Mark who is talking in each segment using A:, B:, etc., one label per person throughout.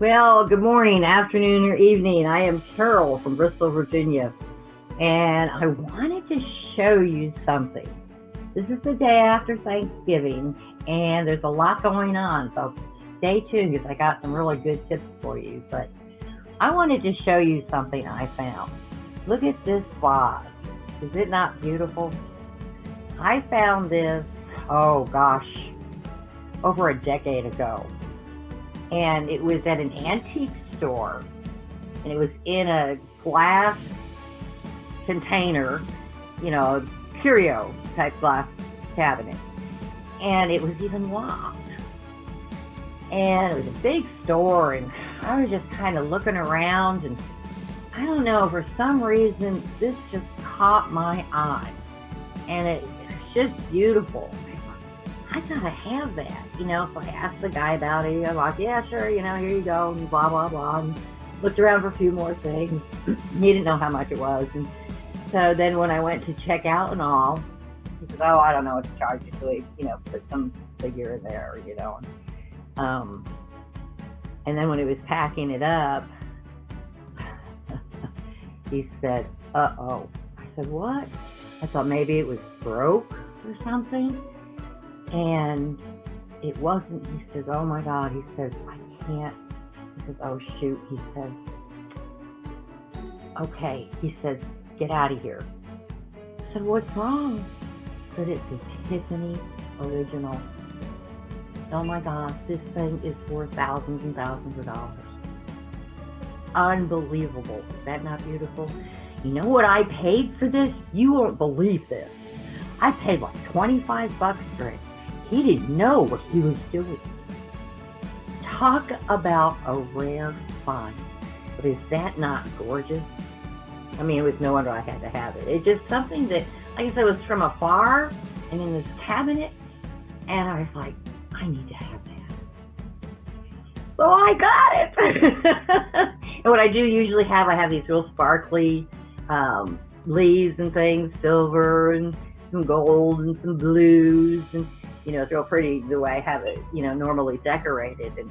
A: Well, good morning, afternoon, or evening. I am Carol from Bristol, Virginia, and I wanted to show you something. This is the day after Thanksgiving, and there's a lot going on, so stay tuned because I got some really good tips for you. But I wanted to show you something I found. Look at this vase. Is it not beautiful? I found this, oh gosh, over a decade ago. And it was at an antique store, and it was in a glass container, curio type glass cabinet, and it was even locked. And it was a big store, and I was just kind of looking around, and I don't know, for some reason, this just caught my eye, and it's just beautiful. I gotta have that, so I asked the guy about it. I'm like, yeah, sure, here you go, and blah, blah, blah, and looked around for a few more things. He didn't know how much it was, and so then when I went to check out and all, he said, oh, I don't know what to charge you, so he, put some figure in there, and then when he was packing it up, he said, uh-oh. I said, what? I thought maybe it was broke or something. And it wasn't. He says, oh my God. He says, I can't. He says, oh shoot. He says, okay. He says, get out of here. I said, what's wrong? He said, it's a Tiffany original. Oh my gosh, this thing is worth thousands and thousands of dollars. Unbelievable. Is that not beautiful? You know what I paid for this? You won't believe this. I paid like $25 for it. He didn't know what he was doing. Talk about a rare find. But is that not gorgeous? I mean, it was no wonder I had to have it. It's just something that, like I said, was from afar and in this cabinet. And I was like, I need to have that. So I got it. And what I do usually have, I have these real sparkly leaves and things, silver and some gold and some blues, and it's real pretty the way I have it, normally decorated. And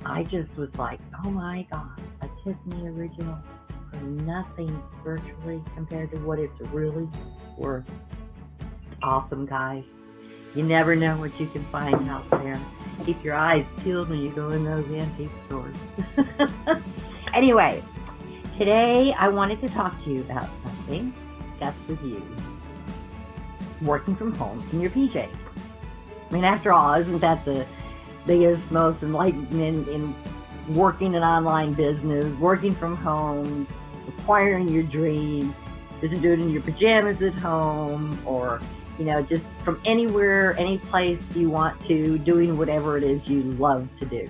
A: I just was like, oh my God, a Tiffany original for nothing virtually compared to what it's really worth. Awesome, guys. You never know what you can find out there. Keep your eyes peeled when you go in those antique stores. Anyway, today I wanted to talk to you about something just with you. Working from home in your PJs. I mean, after all, isn't that the biggest, most enlightenment in working an online business, working from home, acquiring your dreams, just do it in your pajamas at home, or, just from anywhere, any place you want to, doing whatever it is you love to do.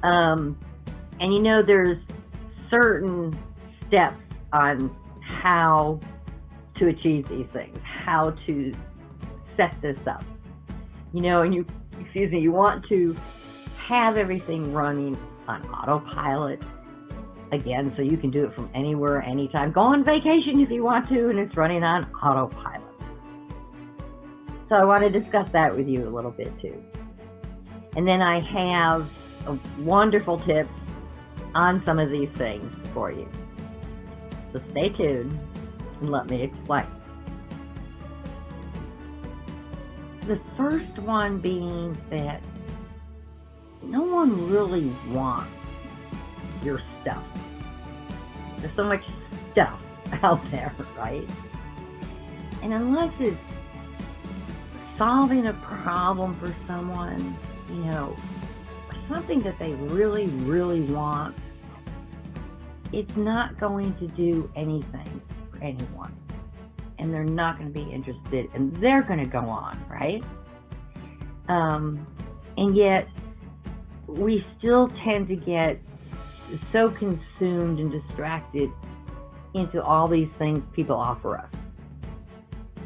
A: And there's certain steps on how to achieve these things, how to set this up. And you want to have everything running on autopilot, again, so you can do it from anywhere, anytime. Go on vacation if you want to, and it's running on autopilot. So I want to discuss that with you a little bit too. And then I have wonderful tips on some of these things for you. So stay tuned and let me explain. The first one being that no one really wants your stuff. There's so much stuff out there, right? And unless it's solving a problem for someone, or something that they really, really want, it's not going to do anything for anyone. And they're not going to be interested, and they're going to go on, right? And yet, we still tend to get so consumed and distracted into all these things people offer us,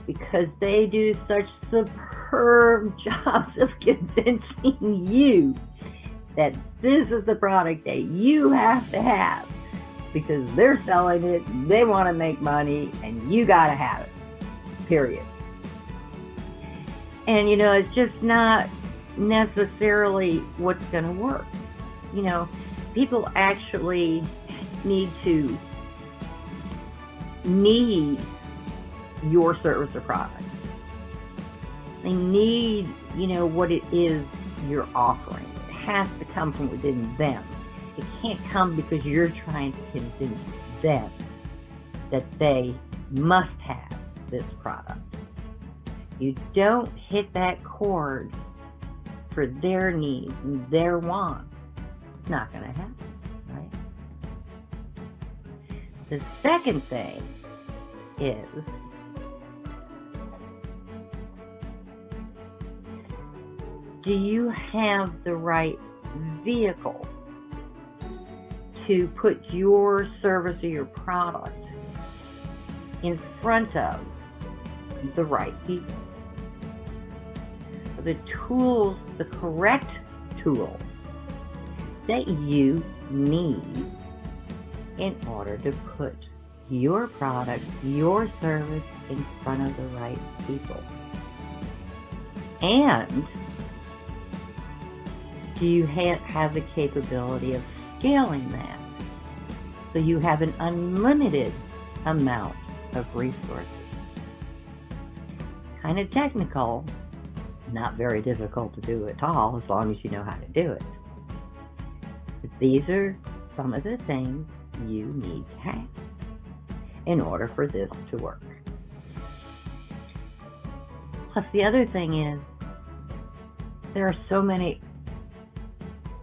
A: because they do such superb jobs of convincing you that this is the product that you have to have, because they're selling it, they want to make money, and you got to have it, period. And, it's just not necessarily what's going to work. People actually need your service or product. They need, what it is you're offering. It has to come from within them. It can't come because you're trying to convince them that they must have this product. You don't hit that chord for their needs and their wants. It's not going to happen, right? The second thing is do you have the right vehicle to put your service or your product in front of the right people? The tools, the correct tools that you need in order to put your product, your service in front of the right people. And do you have the capability of scaling that so you have an unlimited amount of resources? Kind of technical, not very difficult to do at all as long as you know how to do it. But these are some of the things you need to have in order for this to work. Plus, the other thing is there are so many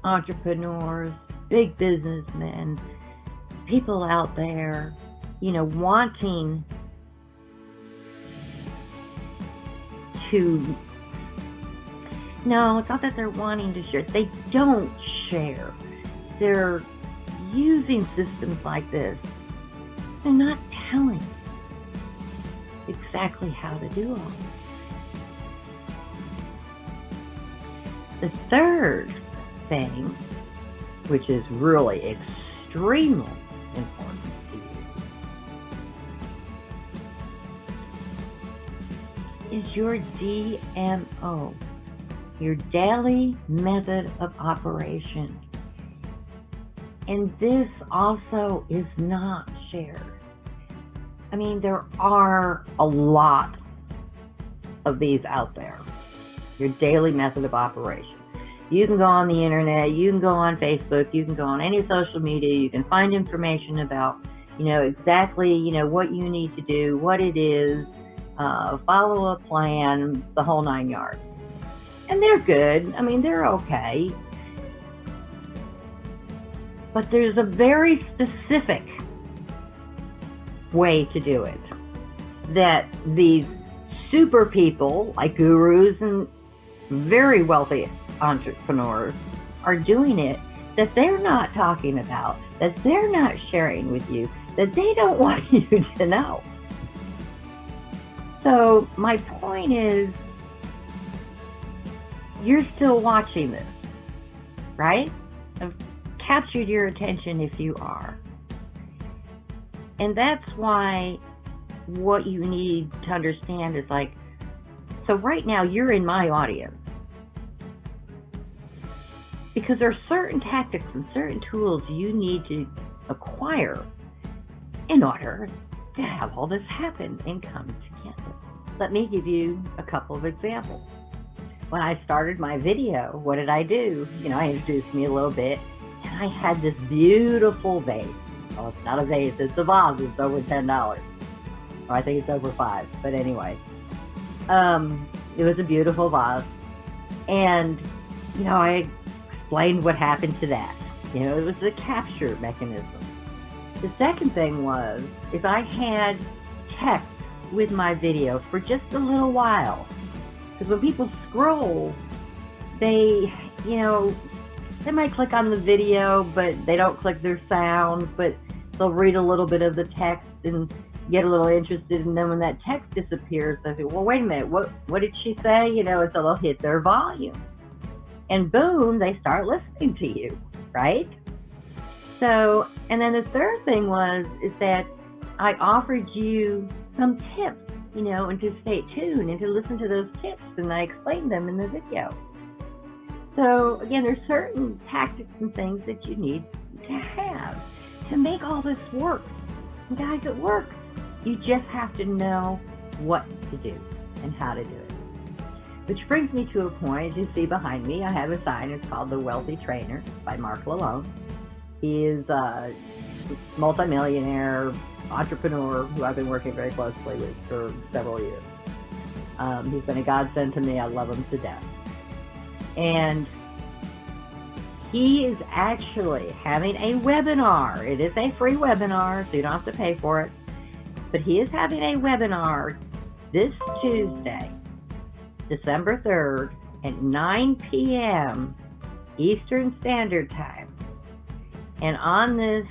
A: entrepreneurs, big businessmen, people out there, wanting to. No, it's not that they're wanting to share. They don't share. They're using systems like this. They're not telling exactly how to do all this. The third thing, which is really extremely important to you, is your DMO. Your daily method of operation. And this also is not shared. I mean, there are a lot of these out there. Your daily method of operation. You can go on the internet, you can go on Facebook, you can go on any social media, you can find information about, exactly, what you need to do, what it is, follow a plan, the whole 9 yards. And they're good. I mean, they're okay. But there's a very specific way to do it that these super people, like gurus and very wealthy entrepreneurs, are doing it, that they're not talking about, that they're not sharing with you, that they don't want you to know. So my point is, you're still watching this, right? I've captured your attention if you are. And that's why what you need to understand is so right now you're in my audience. Because there are certain tactics and certain tools you need to acquire in order to have all this happen and come together. Let me give you a couple of examples. When I started my video, what did I do? I introduced me a little bit, and I had this beautiful vase. Oh, it's not a vase, it's a vase. It's over $10. Or I think it's over $5, but anyway. It was a beautiful vase. And, I explained what happened to that. It was the capture mechanism. The second thing was, if I had text with my video for just a little while, because when people scroll, they might click on the video, but they don't click their sound, but they'll read a little bit of the text and get a little interested, and then when that text disappears, they say, well, wait a minute, what did she say? So they'll hit their volume. And boom, they start listening to you, right? So, and then the third thing is that I offered you some tips, and to stay tuned and to listen to those tips, and I explained them in the video. So again, there's certain tactics and things that you need to have to make all this work. And guys, it works. You just have to know what to do and how to do it. Which brings me to a point, as you see behind me, I have a sign. It's called The Wealthy Trainer by Marc Lalone. He is a multimillionaire entrepreneur who I've been working very closely with for several years. He's been a godsend to me. I love him to death. And he is actually having a webinar. It is a free webinar, so you don't have to pay for it. But he is having a webinar this Tuesday, December 3rd at 9 p.m. Eastern Standard Time. And on this,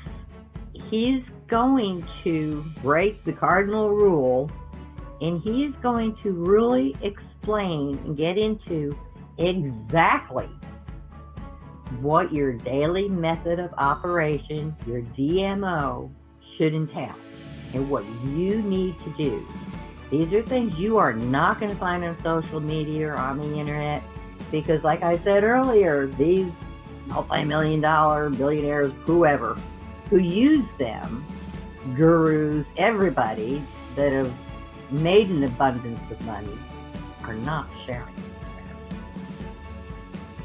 A: he's going to break the cardinal rule, and he's going to really explain and get into exactly what your daily method of operation, your DMO, should entail and what you need to do. These are things you are not going to find on social media or on the internet because, like I said earlier, these multi-million-dollar billionaires, whoever, who use them, gurus, everybody that have made an abundance of money, are not sharing it.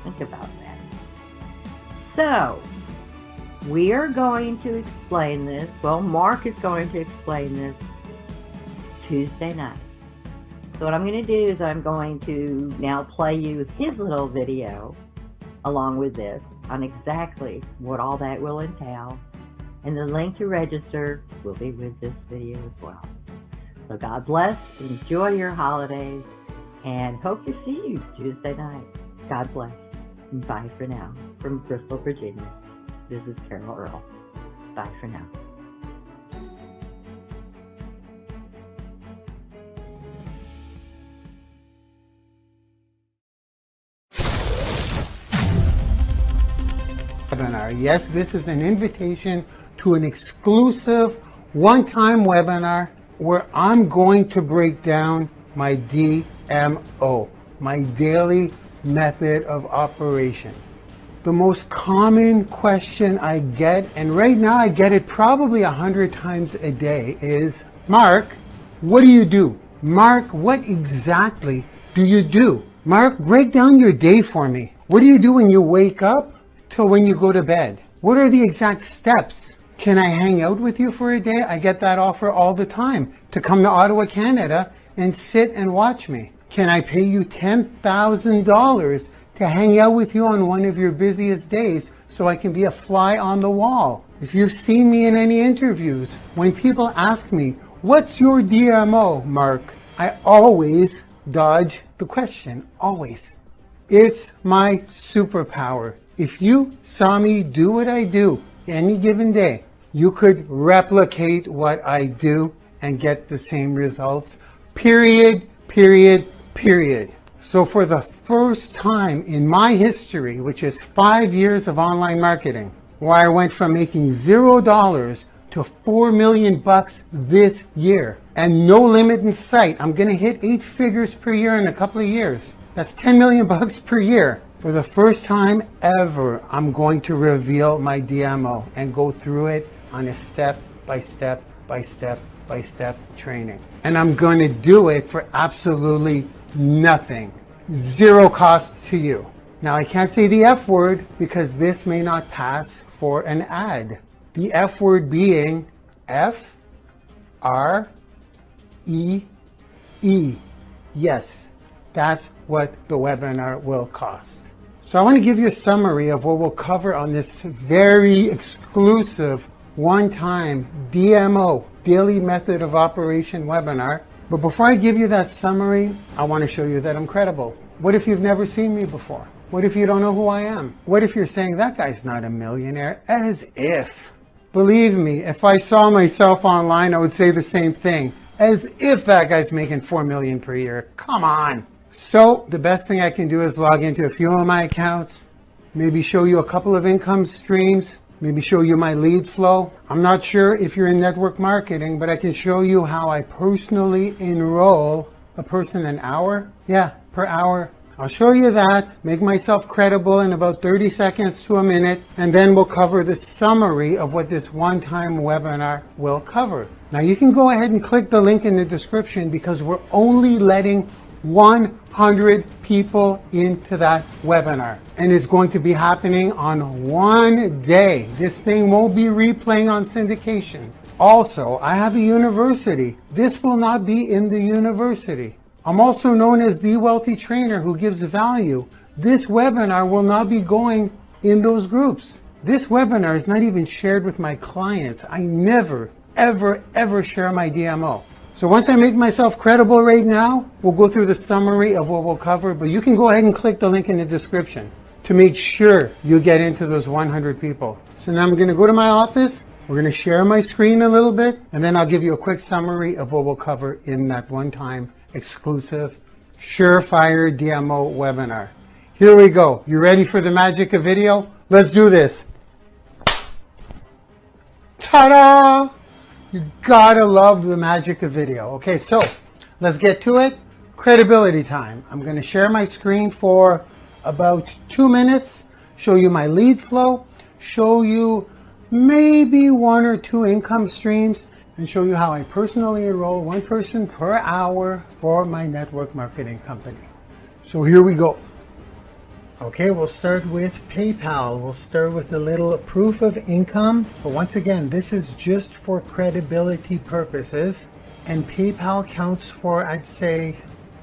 A: Think about that. So, we are going to explain this. Well, Marc is going to explain this Tuesday night. So what I'm going to do is I'm going to now play you his little video along with this on exactly what all that will entail. And the link to register will be with this video as well. So God bless, enjoy your holidays, and hope to see you Tuesday night. God bless. And bye for now. From Bristol, Virginia, this is Carol Earl. Bye for now.
B: Webinar. Yes, this is an invitation to an exclusive one-time webinar where I'm going to break down my DMO, my daily method of operation. The most common question I get, and right now I get it probably 100 times a day, is, Marc, what do you do? Marc, what exactly do you do? Marc, break down your day for me. What do you do when you wake up till when you go to bed? What are the exact steps? Can I hang out with you for a day? I get that offer all the time to come to Ottawa, Canada and sit and watch me. Can I pay you $10,000 to hang out with you on one of your busiest days so I can be a fly on the wall? If you've seen me in any interviews, when people ask me, what's your DMO, Marc? I always dodge the question, always. It's my superpower. If you saw me do what I do any given day, you could replicate what I do and get the same results, period, period, period. So for the first time in my history, which is 5 years of online marketing, where I went from making $0 to $4 million this year and no limit in sight, I'm going to hit 8 figures per year in a couple of years. That's $10 million per year. For the first time ever, I'm going to reveal my DMO and go through it on a step-by-step training. And I'm going to do it for absolutely nothing. Zero cost to you. Now, I can't say the F word because this may not pass for an ad. The F word being F-R-E-E. Yes, that's what the webinar will cost. So I want to give you a summary of what we'll cover on this very exclusive one-time DMO, Daily Method of Operation webinar. But before I give you that summary, I want to show you that I'm credible. What if you've never seen me before? What if you don't know who I am? What if you're saying that guy's not a millionaire? As if. Believe me, if I saw myself online, I would say the same thing. As if that guy's making $4 million per year. Come on. So the best thing I can do is log into a few of my accounts, maybe show you a couple of income streams, maybe show you my lead flow. I'm not sure if you're in network marketing, but I can show you how I personally enroll a person an hour. Yeah, per hour, I'll show you that, make myself credible in about 30 seconds to a minute, and then we'll cover the summary of what this one-time webinar will cover. Now you can go ahead and click the link in the description because we're only letting 100 people into that webinar. And it's going to be happening on one day. This thing won't be replaying on syndication. Also, I have a university. This will not be in the university. I'm also known as the wealthy trainer who gives value. This webinar will not be going in those groups. This webinar is not even shared with my clients. I never, ever share my DMO. So once I make myself credible right now, we'll go through the summary of what we'll cover, but you can go ahead and click the link in the description to make sure you get into those 100 people. So now I'm going to go to my office. We're going to share my screen a little bit, and then I'll give you a quick summary of what we'll cover in that one-time exclusive Sure-Fire DMO webinar. Here we go. You ready for the magic of video? Let's do this. Ta-da! You gotta love the magic of video. Okay, so let's get to it. Credibility time. I'm going to share my screen for about 2 minutes, show you my lead flow, show you maybe 1 or 2 income streams, and show you how I personally enroll 1 person per hour for my network marketing company. So here we go. Okay, we'll start with PayPal. We'll start with a little proof of income. But once again, this is just for credibility purposes. And PayPal counts for, I'd say,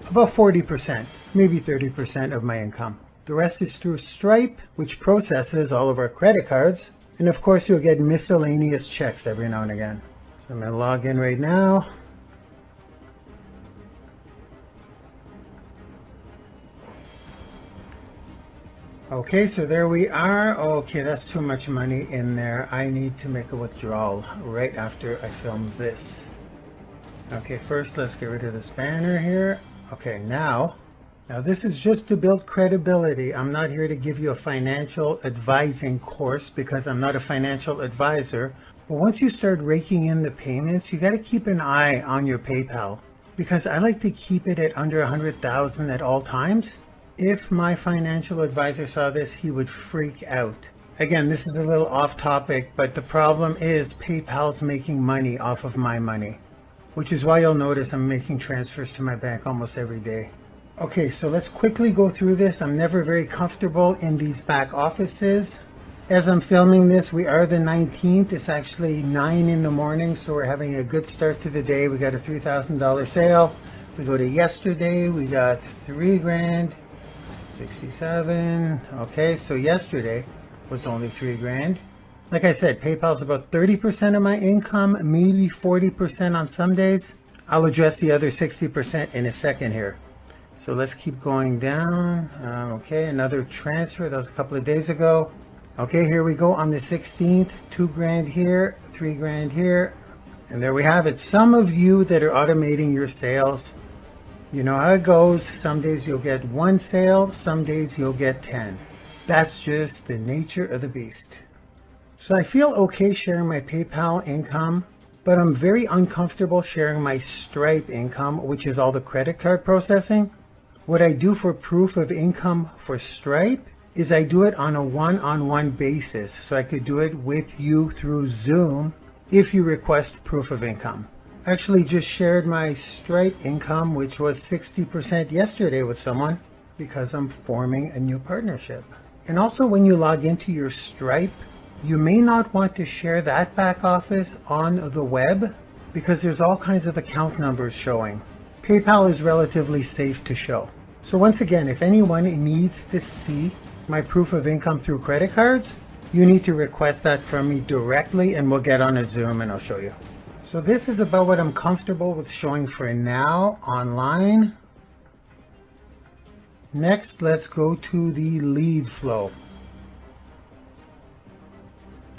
B: about 40%, maybe 30% of my income. The rest is through Stripe, which processes all of our credit cards. And of course, you'll get miscellaneous checks every now and again. So I'm going to log in right now. Okay, so there we are. Okay, that's too much money in there. I need to make a withdrawal right after I film this. Okay, first let's get rid of this banner here. Okay, now this is just to build credibility. I'm not here to give you a financial advising course because I'm not a financial advisor. But once you start raking in the payments, you got to keep an eye on your PayPal because I like to keep it at under 100,000 at all times. If my financial advisor saw this, he would freak out. Again, this is a little off topic, but the problem is PayPal's making money off of my money, which is why you'll notice I'm making transfers to my bank almost every day. Okay, so let's quickly go through this. I'm never very comfortable in these back offices. As I'm filming this, we are the 19th. It's actually 9 in the morning, so we're having a good start to the day. We got a $3,000 sale. We go to yesterday, we got 3 grand, 67. Okay, so yesterday was only 3 grand. Like I said, PayPal's about 30% of my income, maybe 40% on some days. I'll address the other 60% in a second here. So let's keep going down. Okay, another transfer. That was a couple of days ago. Okay, here we go on the 16th. 2 grand here, 3 grand here. And there we have it. Some of you that are automating your sales, you know how it goes. Some days you'll get 1 sale, some days you'll get 10. That's just the nature of the beast. So I feel okay sharing my PayPal income, but I'm very uncomfortable sharing my Stripe income, which is all the credit card processing. What I do for proof of income for Stripe is I do it on a one-on-one basis. So I could do it with you through Zoom if you request proof of income. I actually just shared my Stripe income, which was 60% yesterday with someone because I'm forming a new partnership. And also when you log into your Stripe, you may not want to share that back office on the web because there's all kinds of account numbers showing. PayPal is relatively safe to show. So once again, if anyone needs to see my proof of income through credit cards, you need to request that from me directly and we'll get on a Zoom and I'll show you. So this is about what I'm comfortable with showing for now online. Next, let's go to the lead flow.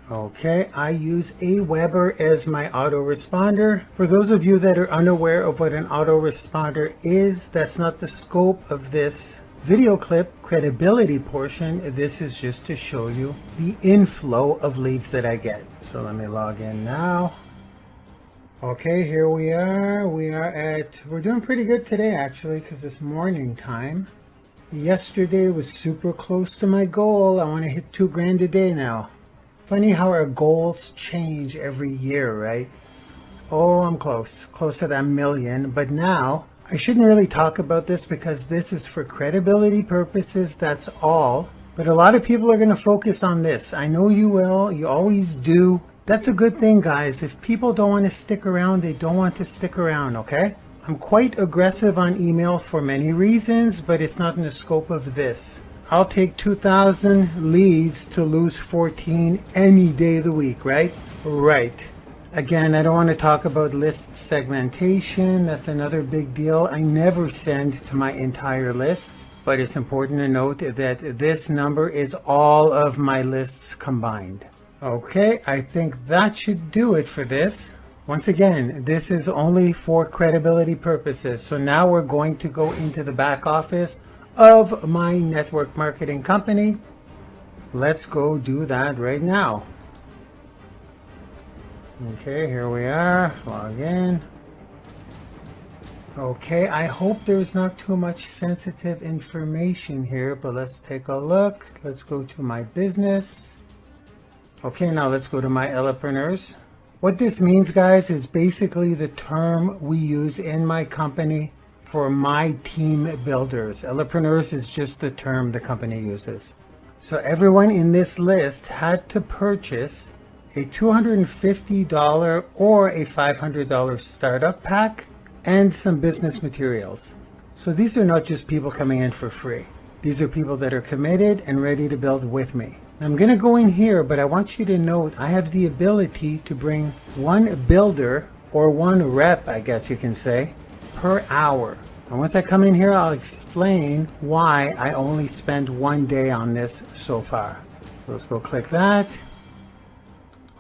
B: Okay, I use Aweber as my autoresponder. For those of you that are unaware of what an autoresponder is, that's not the scope of this video clip credibility portion. This is just to show you the inflow of leads that I get. So let me log in now. Okay, here we are. We're doing pretty good today actually because it's morning time. Yesterday was super close to my goal. I want to hit 2 grand a day now. Funny how our goals change every year, right? Oh, I'm close to that million. But now I shouldn't really talk about this because this is for credibility purposes. That's all. But a lot of people are going to focus on this. I know you will. You always do. That's a good thing, guys. If people don't want to stick around, they don't want to stick around, okay? I'm quite aggressive on email for many reasons, but it's not in the scope of this. I'll take 2,000 leads to lose 14 any day of the week, right? Right. Again, I don't want to talk about list segmentation. That's another big deal. I never send to my entire list, but it's important to note that this number is all of my lists combined. Okay, I think that should do it for this. Once again, this is only for credibility purposes. So now we're going to go into the back office of my network marketing company. Let's go do that right now. Okay, here we are. Log in. Okay, I hope there's not too much sensitive information here, but let's take a look. Let's go to my business. Okay, now let's go to my Elapreneurs. What this means, guys, is basically the term we use in my company for my team builders. Elapreneurs is just the term the company uses. So everyone in this list had to purchase a $250 or a $500 startup pack and some business materials. So these are not just people coming in for free. These are people that are committed and ready to build with me. I'm going to go in here, but I want you to note I have the ability to bring one builder or one rep, I guess you can say, per hour. And once I come in here, I'll explain why I only spent 1 day on this so far. So let's go click that.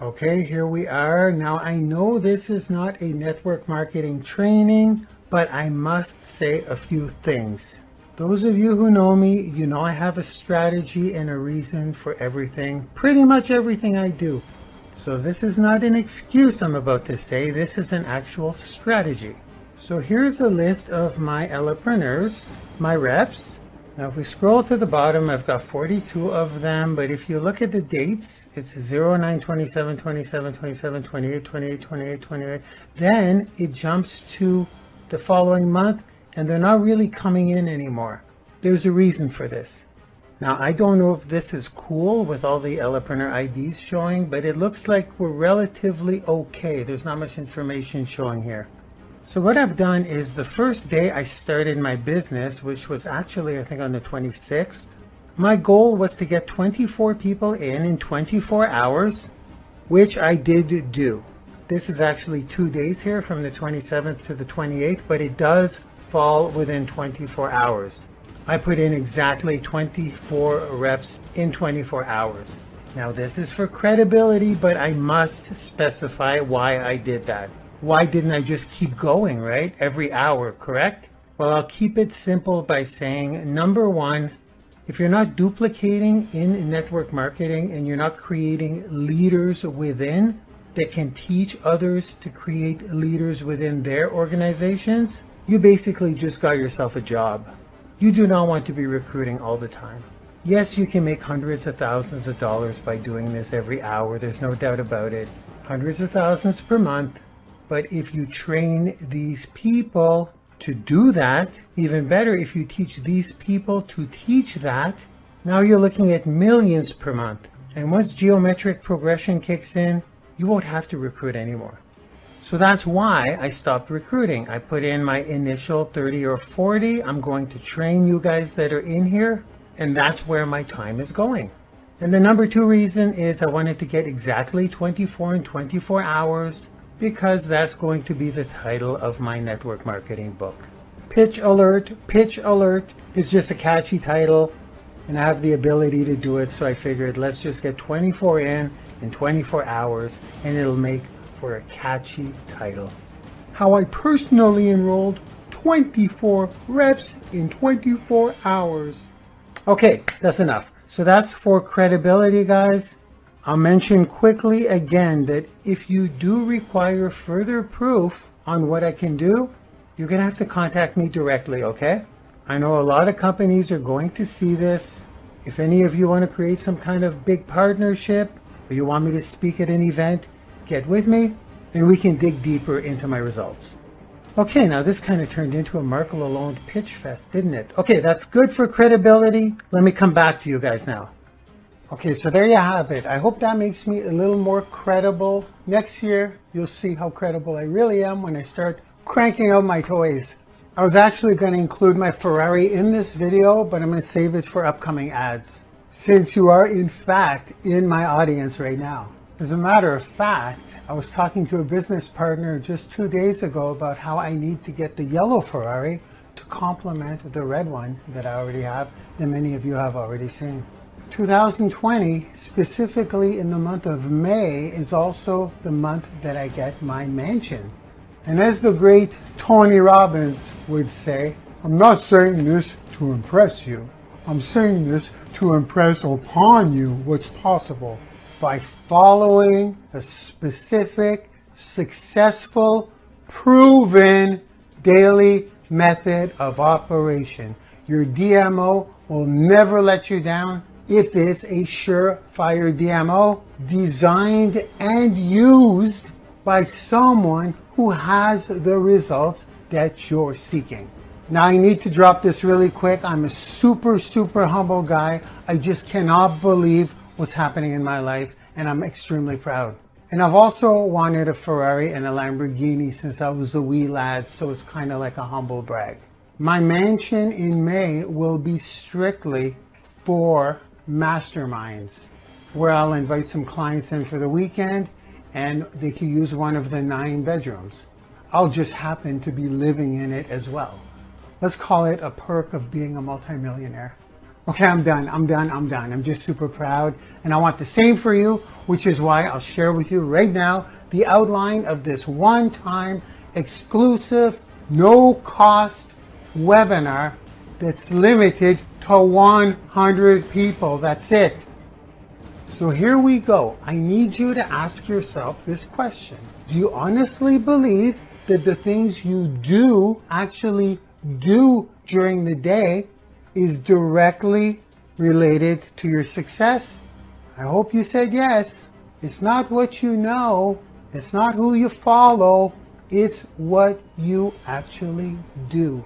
B: Okay, here we are. Now I know this is not a network marketing training, but I must say a few things. Those of you who know me, you know I have a strategy and a reason for everything, pretty much everything I do. So this is not an excuse I'm about to say, this is an actual strategy. So here's a list of my Elapreneurs, my reps. Now if we scroll to the bottom, I've got 42 of them, but if you look at the dates, it's 09, 27, 27, 27, 28, 28, 28, 28. Then it jumps to the following month, and they're not really coming in anymore. There's a reason for this. Now I don't know if this is cool with all the Elapreneur IDs showing, but it looks like we're relatively okay. There's not much information showing here. So what I've done is the first day I started my business, which was actually I think on the 26th, my goal was to get 24 people in 24 hours, which I did do. This is actually 2 days here from the 27th to the 28th, but it does fall within 24 hours. I put in exactly 24 reps in 24 hours. Now this is for credibility, but I must specify why I did that. Why didn't I just keep going, right? Every hour, correct? Well, I'll keep it simple by saying, number one, if you're not duplicating in network marketing and you're not creating leaders within that can teach others to create leaders within their organizations, you basically just got yourself a job. You do not want to be recruiting all the time. Yes, you can make hundreds of thousands of dollars by doing this every hour. There's no doubt about it. Hundreds of thousands per month. But if you train these people to do that, even better, if you teach these people to teach that, now you're looking at millions per month. And once geometric progression kicks in, you won't have to recruit anymore. So that's why I stopped recruiting. I put in my initial 30 or 40. I'm going to train you guys that are in here, and that's where my time is going. And the number two reason is I wanted to get exactly 24 in 24 hours, because that's going to be the title of my network marketing book. Pitch Alert is just a catchy title, and I have the ability to do it, so I figured let's just get 24 in 24 hours, and it'll make for a catchy title. How I personally enrolled 24 reps in 24 hours. Okay, that's enough. So that's for credibility, guys. I'll mention quickly again that if you do require further proof on what I can do, you're going to have to contact me directly, okay? I know a lot of companies are going to see this. If any of you want to create some kind of big partnership, or you want me to speak at an event, get with me and we can dig deeper into my results. Okay, now this kind of turned into a Marc Lalonde pitch fest, didn't it? Okay, that's good for credibility. Let me come back to you guys now. Okay, so there you have it. I hope that makes me a little more credible. Next year, you'll see how credible I really am when I start cranking out my toys. I was actually going to include my Ferrari in this video, but I'm going to save it for upcoming ads, since you are in fact in my audience right now. As a matter of fact, I was talking to a business partner just 2 days ago about how I need to get the yellow Ferrari to complement the red one that I already have, that many of you have already seen. 2020, specifically in the month of May, is also the month that I get my mansion. And as the great Tony Robbins would say, I'm not saying this to impress you. I'm saying this to impress upon you what's possible by following a specific, successful, proven daily method of operation. Your DMO will never let you down. If it's a Sure-Fire DMO designed and used by someone who has the results that you're seeking. Now I need to drop this really quick. I'm a super humble guy. I just cannot believe what's happening in my life, and I'm extremely proud. And I've also wanted a Ferrari and a Lamborghini since I was a wee lad, so it's kind of like a humble brag. My mansion in May will be strictly for masterminds, where I'll invite some clients in for the weekend and they can use one of the 9 bedrooms. I'll just happen to be living in it as well. Let's call it a perk of being a multimillionaire. Okay, I'm done. I'm just super proud, and I want the same for you, which is why I'll share with you right now the outline of this one-time exclusive, no-cost webinar that's limited to 100 people. That's it. So here we go. I need you to ask yourself this question. Do you honestly believe that the things you do actually do during the day is directly related to your success? I hope you said yes. It's not what you know. It's not who you follow. It's what you actually do.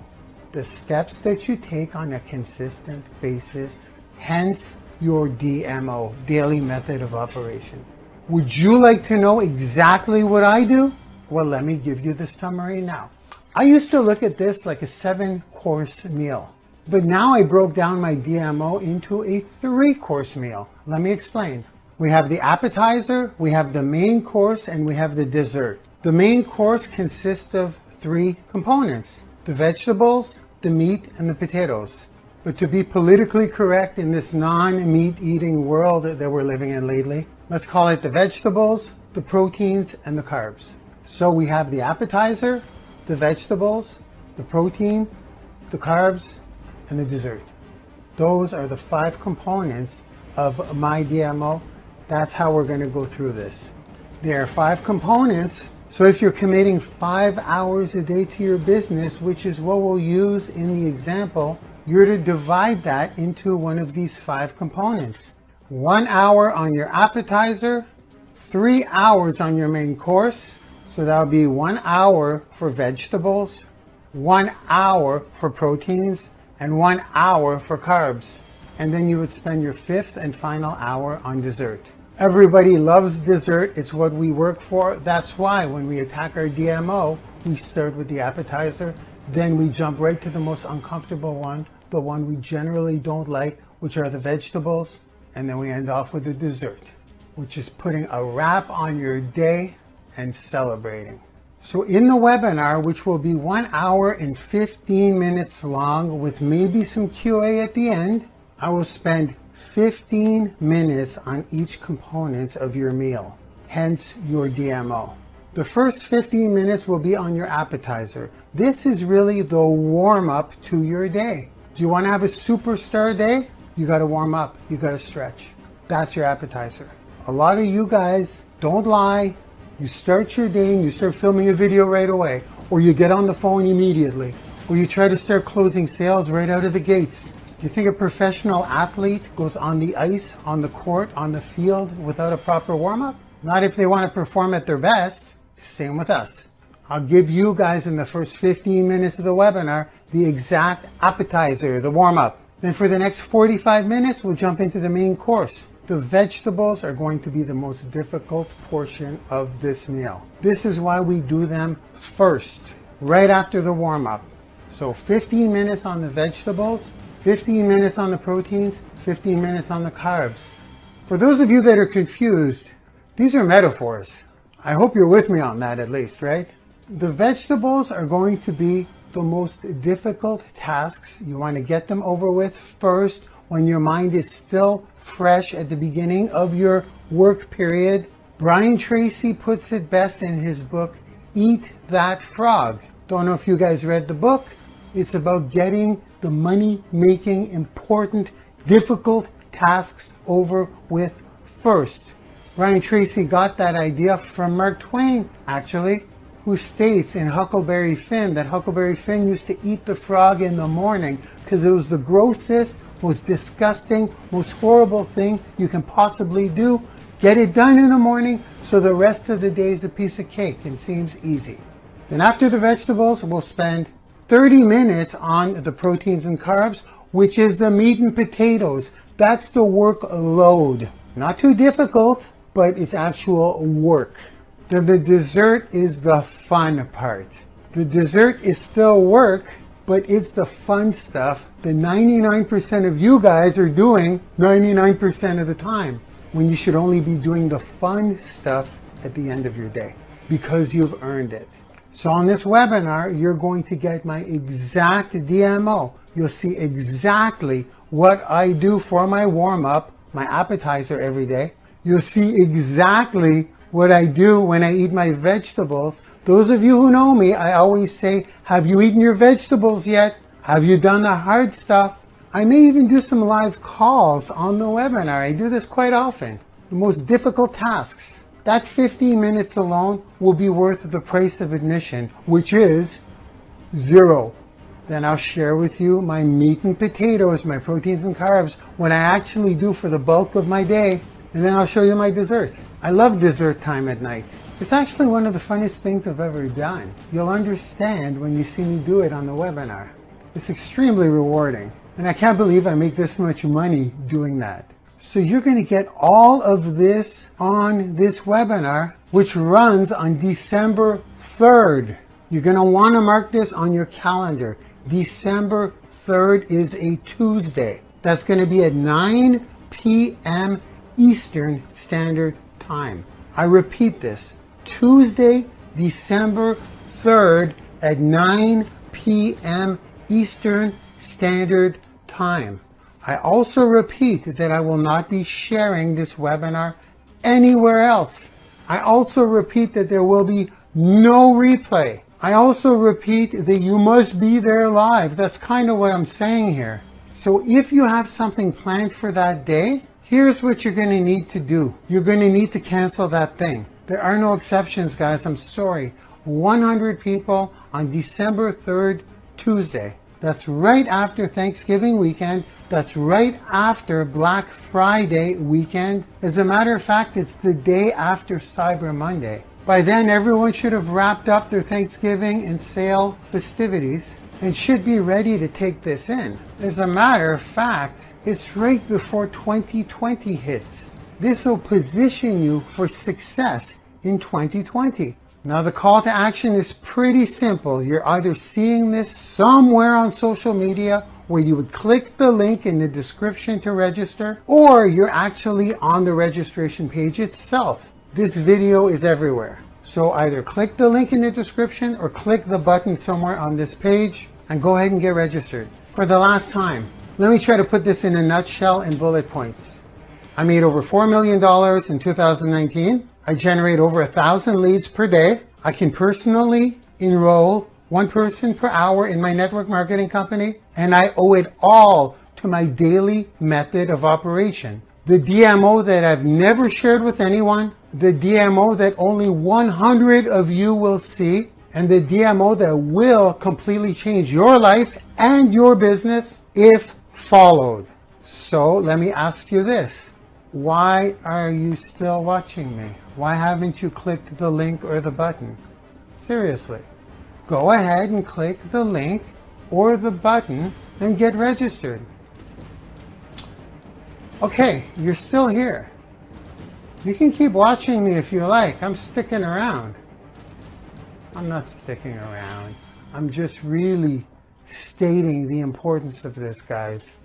B: The steps that you take on a consistent basis, hence your DMO, daily method of operation. Would you like to know exactly what I do? Well, let me give you the summary now. I used to look at this like a 7-course meal, but now I broke down my DMO into a 3-course meal. Let me explain. We have the appetizer, we have the main course, and we have the dessert. The main course consists of 3 components: the vegetables, the meat, and the potatoes. But to be politically correct in this non-meat eating world that we're living in lately, let's call it the vegetables, the proteins, and the carbs. So we have the appetizer, the vegetables, the protein, the carbs, and the dessert. Those are the 5 components of my DMO. That's how we're going to go through this. There are 5 components. So if you're committing 5 hours a day to your business, which is what we'll use in the example, you're to divide that into one of these 5 components. 1 hour on your appetizer, 3 hours on your main course. So that'll be 1 hour for vegetables, 1 hour for proteins, and 1 hour for carbs. And then you would spend your 5th and final hour on dessert. Everybody loves dessert. It's what we work for. That's why when we attack our DMO, we start with the appetizer. Then we jump right to the most uncomfortable one, the one we generally don't like, which are the vegetables. And then we end off with the dessert, which is putting a wrap on your day and celebrating. So in the webinar, which will be 1 hour and 15 minutes long with maybe some QA at the end, I will spend 15 minutes on each component of your meal, hence your DMO. The first 15 minutes will be on your appetizer. This is really the warm-up to your day. Do you want to have a superstar day? You got to warm up. You got to stretch. That's your appetizer. A lot of you guys, don't lie. You start your day and you start filming a video right away, or you get on the phone immediately. or you try to start closing sales right out of the gates. Do you think a professional athlete goes on the ice, on the court, on the field without a proper warm-up? Not if they want to perform at their best. Same with us. I'll give you guys in the first 15 minutes of the webinar the exact appetizer, the warm-up. Then for the next 45 minutes, we'll jump into the main course. The vegetables are going to be the most difficult portion of this meal. This is why we do them first, right after the warm-up. So 15 minutes on the vegetables, 15 minutes on the proteins, 15 minutes on the carbs. For those of you that are confused, these are metaphors. I hope you're with me on that at least, right? The vegetables are going to be the most difficult tasks. You want to get them over with first when your mind is still fresh at the beginning of your work period. Brian Tracy puts it best in his book, Eat That Frog. Don't know if you guys read the book. It's about getting the money-making, important, difficult tasks over with first. Brian Tracy got that idea from Mark Twain, actually, who states in Huckleberry Finn that Huckleberry Finn used to eat the frog in the morning because it was the grossest, most disgusting, most horrible thing you can possibly do. Get it done in the morning so the rest of the day is a piece of cake and seems easy. Then after the vegetables, we'll spend 30 minutes on the proteins and carbs, which is the meat and potatoes. That's the workload. Not too difficult, but it's actual work. Then the dessert is the fun part. The dessert is still work, but it's the fun stuff that 99% of you guys are doing 99% of the time, when you should only be doing the fun stuff at the end of your day because you've earned it. So on this webinar, you're going to get my exact DMO. You'll see exactly what I do for my warm-up, my appetizer every day. You'll see exactly what I do when I eat my vegetables. Those of you who know me, I always say, have you eaten your vegetables yet? Have you done the hard stuff? I may even do some live calls on the webinar. I do this quite often. The most difficult tasks. That 15 minutes alone will be worth the price of admission, which is $0. Then I'll share with you my meat and potatoes, my proteins and carbs, what I actually do for the bulk of my day. And then I'll show you my dessert. I love dessert time at night. It's actually one of the funnest things I've ever done. You'll understand when you see me do it on the webinar. It's extremely rewarding. And I can't believe I make this much money doing that. So you're going to get all of this on this webinar, which runs on December 3rd. You're going to want to mark this on your calendar. December 3rd is a Tuesday. That's going to be at 9 p.m. Eastern Standard Time. I repeat this, Tuesday, December 3rd at 9 p.m. Eastern Standard Time. I also repeat that I will not be sharing this webinar anywhere else. I also repeat that there will be no replay. I also repeat that you must be there live. That's kind of what I'm saying here. So if you have something planned for that day, here's what you're going to need to do. You're going to need to cancel that thing. There are no exceptions, guys. I'm sorry. 100 people on December 3rd, Tuesday. That's right after Thanksgiving weekend. That's right after Black Friday weekend. As a matter of fact, it's the day after Cyber Monday. By then, everyone should have wrapped up their Thanksgiving and sale festivities and should be ready to take this in. As a matter of fact, it's right before 2020 hits. This will position you for success in 2020. Now the call to action is pretty simple. You're either seeing this somewhere on social media where you would click the link in the description to register, or you're actually on the registration page itself. This video is everywhere. So either click the link in the description or click the button somewhere on this page and go ahead and get registered. For the last time, let me try to put this in a nutshell in bullet points. I made over $4 million in 2019. I generate over 1,000 leads per day. I can personally enroll one person per hour in my network marketing company, and I owe it all to my daily method of operation. The DMO that I've never shared with anyone, the DMO that only 100 of you will see, and the DMO that will completely change your life and your business if followed. So let me ask you this. Why are you still watching me? Why haven't you clicked the link or the button? Seriously. Go ahead and click the link or the button and get registered. Okay, you're still here. You can keep watching me if you like. I'm sticking around. I'm not sticking around. I'm just really stating the importance of this, guys.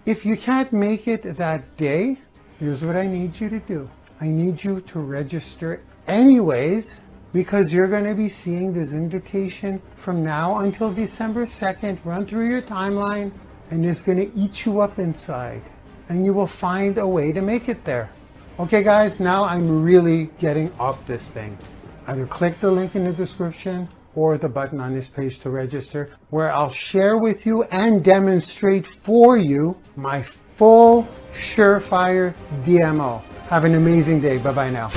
B: If you can't make it that day, here's what I need you to do. I need you to register anyways, because you're going to be seeing this invitation from now until December 2nd run through your timeline, and it's going to eat you up inside, and you will find a way to make it there. Okay guys, now I'm really getting off this thing. Either click the link in the description or the button on this page to register, where I'll share with you and demonstrate for you my full Sure-Fire DMO. Have an amazing day. Bye-bye now.